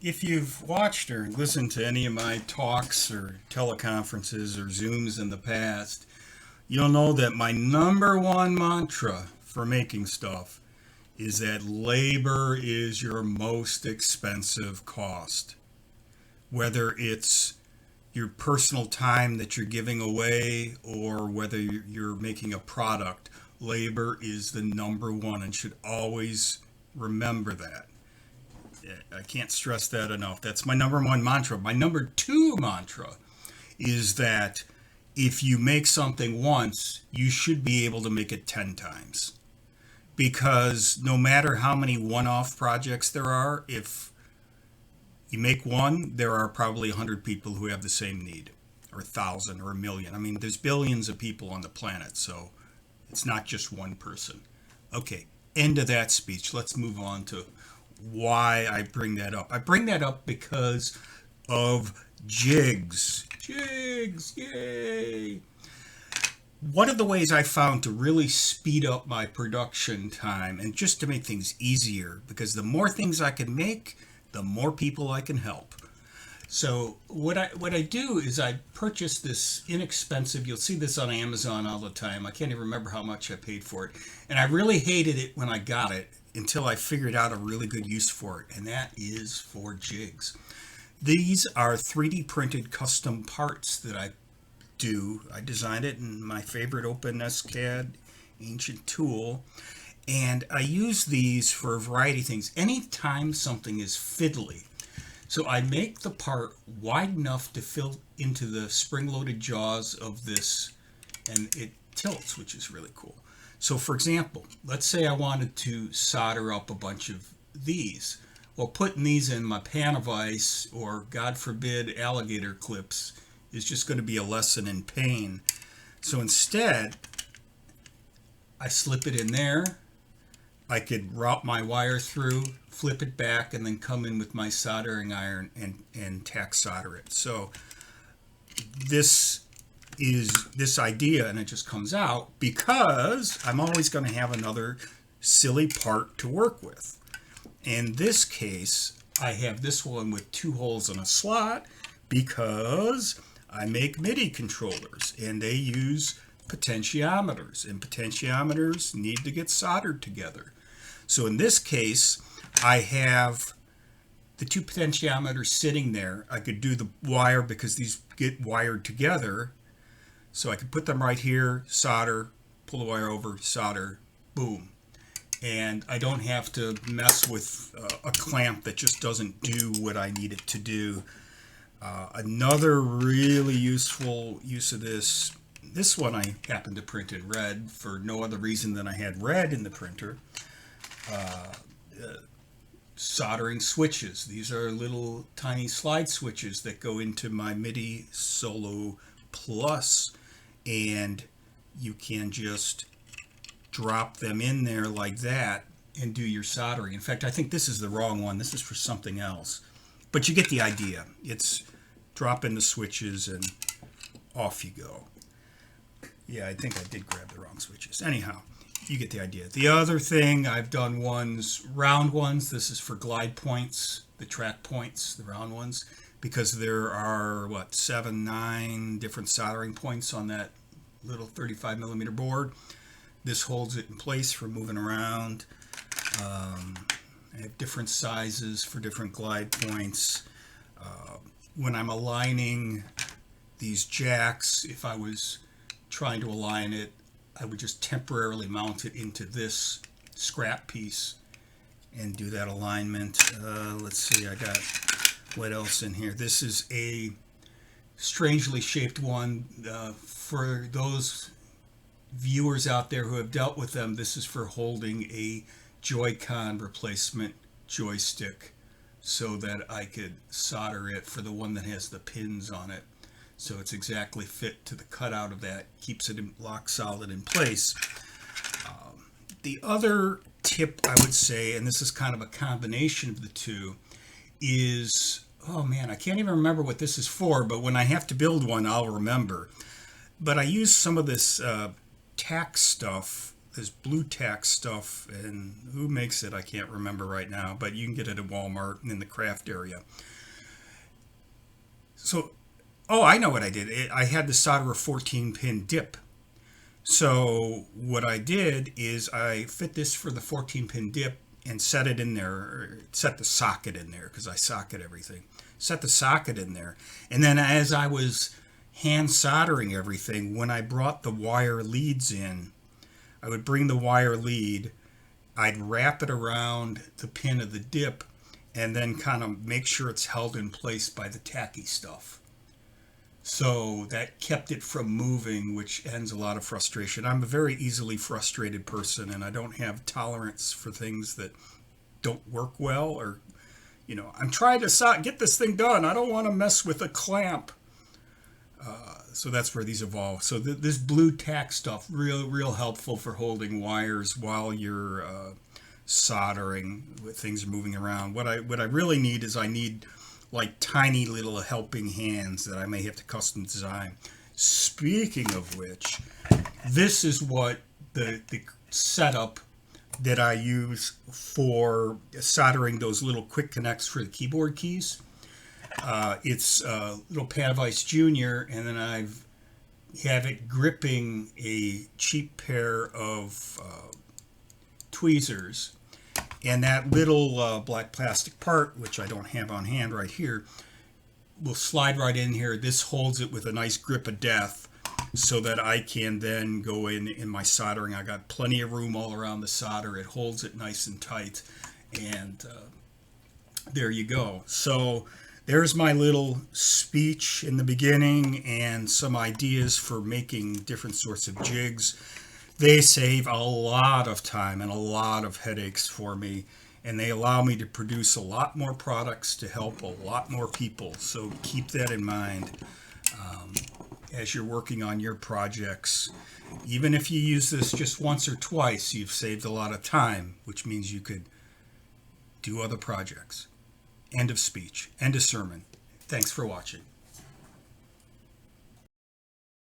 If you've watched or listened to any of my talks or teleconferences or Zooms in the past, you'll know that my number one mantra for making stuff is that labor is your most expensive cost. Whether it's your personal time that you're giving away or whether you're making a product, labor is the number one and should always remember that. I can't stress that enough. That's my number one mantra. My number two mantra is that if you make something once, you should be able to make it 10 times. Because no matter how many one off projects there are, if you make one, there are probably 100 people who have the same need, or 1,000 or a million. I mean, there's billions of people on the planet, so it's not just one person. Okay, end of that speech. Let's move on to why I bring that up. I bring that up because of jigs. Jigs, yay! One of the ways I found to really speed up my production time and just to make things easier, because the more things I can make, the more people I can help. So what I do is I purchase this inexpensive. You'll see this on Amazon all the time. I can't even remember how much I paid for it, and I really hated it when I got it until I figured out a really good use for it, and that is for jigs. These are 3D printed custom parts that I do. I designed it in my favorite OpenSCAD ancient tool, and I use these for a variety of things. Anytime something is fiddly, so I make the part wide enough to fill into the spring-loaded jaws of this, and it tilts, which is really cool. So for example, let's say I wanted to solder up a bunch of these. Well, putting these in my pan of ice or, God forbid, alligator clips is just going to be a lesson in pain. So instead, I slip it in there. I could route my wire through, flip it back, and then come in with my soldering iron and tack solder it. So this is this idea, and it just comes out because I'm always going to have another silly part to work with. In this case, I have this one with 2 holes in a slot because I make MIDI controllers and they use potentiometers, and potentiometers need to get soldered together. So in this case, I have the 2 potentiometers sitting there. I could do the wire because these get wired together. So I could put them right here, solder, pull the wire over, solder, boom. And I don't have to mess with a clamp that just doesn't do what I need it to do. Another really useful use of this one I happened to print in red for no other reason than I had red in the printer. Soldering switches. These are little tiny slide switches that go into my MIDI Solo Plus, and you can just drop them in there like that and do your soldering. In fact, I think this is the wrong one. This is for something else. But you get the idea. It's drop in the switches and off you go. Yeah, I think I did grab the wrong switches. Anyhow, you get the idea. The other thing, I've done ones, round ones. This is for glide points, the track points, the round ones, because there are, 7, 9 different soldering points on that little 35 millimeter board. This holds it in place for moving around. I have different sizes for different glide points. When I'm aligning these jacks, if I was trying to align it, I would just temporarily mount it into this scrap piece and do that alignment. Let's see, I got what else in here. This is a strangely shaped one. For those viewers out there who have dealt with them, this is for holding a Joy-Con replacement joystick so that I could solder it for the one that has the pins on it. So it's exactly fit to the cutout of that, keeps it lock solid in place. The other tip I would say, and this is kind of a combination of the two, is, oh man, I can't even remember what this is for, but when I have to build one, I'll remember. But I use some of this tack stuff this blue tack stuff, and who makes it I can't remember right now, but you can get it at Walmart in the craft area. So, oh, I know what I did. I had to solder a 14-pin dip. So what I did is I fit this for the 14-pin dip and set it in there, or set the socket in there, because I socket everything. Set the socket in there. And then as I was hand soldering everything, when I brought the wire leads in, I would bring the wire lead, I'd wrap it around the pin of the dip, and then kind of make sure it's held in place by the tacky stuff. So that kept it from moving, which ends a lot of frustration. I'm a very easily frustrated person, and I don't have tolerance for things that don't work well, or, I'm trying to get this thing done. I don't want to mess with a clamp. So that's where these evolve. So this blue tack stuff, real helpful for holding wires while you're soldering. Things are moving around. What I really need is I need like tiny little helping hands that I may have to custom design. Speaking of which, this is what the setup that I use for soldering those little quick connects for the keyboard keys. It's a little Pad of Ice Junior, and then I have it gripping a cheap pair of tweezers. And that little black plastic part, which I don't have on hand right here, will slide right in here. This holds it with a nice grip of death so that I can then go in my soldering. I got plenty of room all around the solder. It holds it nice and tight. And there you go. So there's my little speech in the beginning and some ideas for making different sorts of jigs. They save a lot of time and a lot of headaches for me, and they allow me to produce a lot more products to help a lot more people. So keep that in mind as you're working on your projects. Even if you use this just once or twice, you've saved a lot of time, which means you could do other projects. End of speech. End of sermon. Thanks for watching.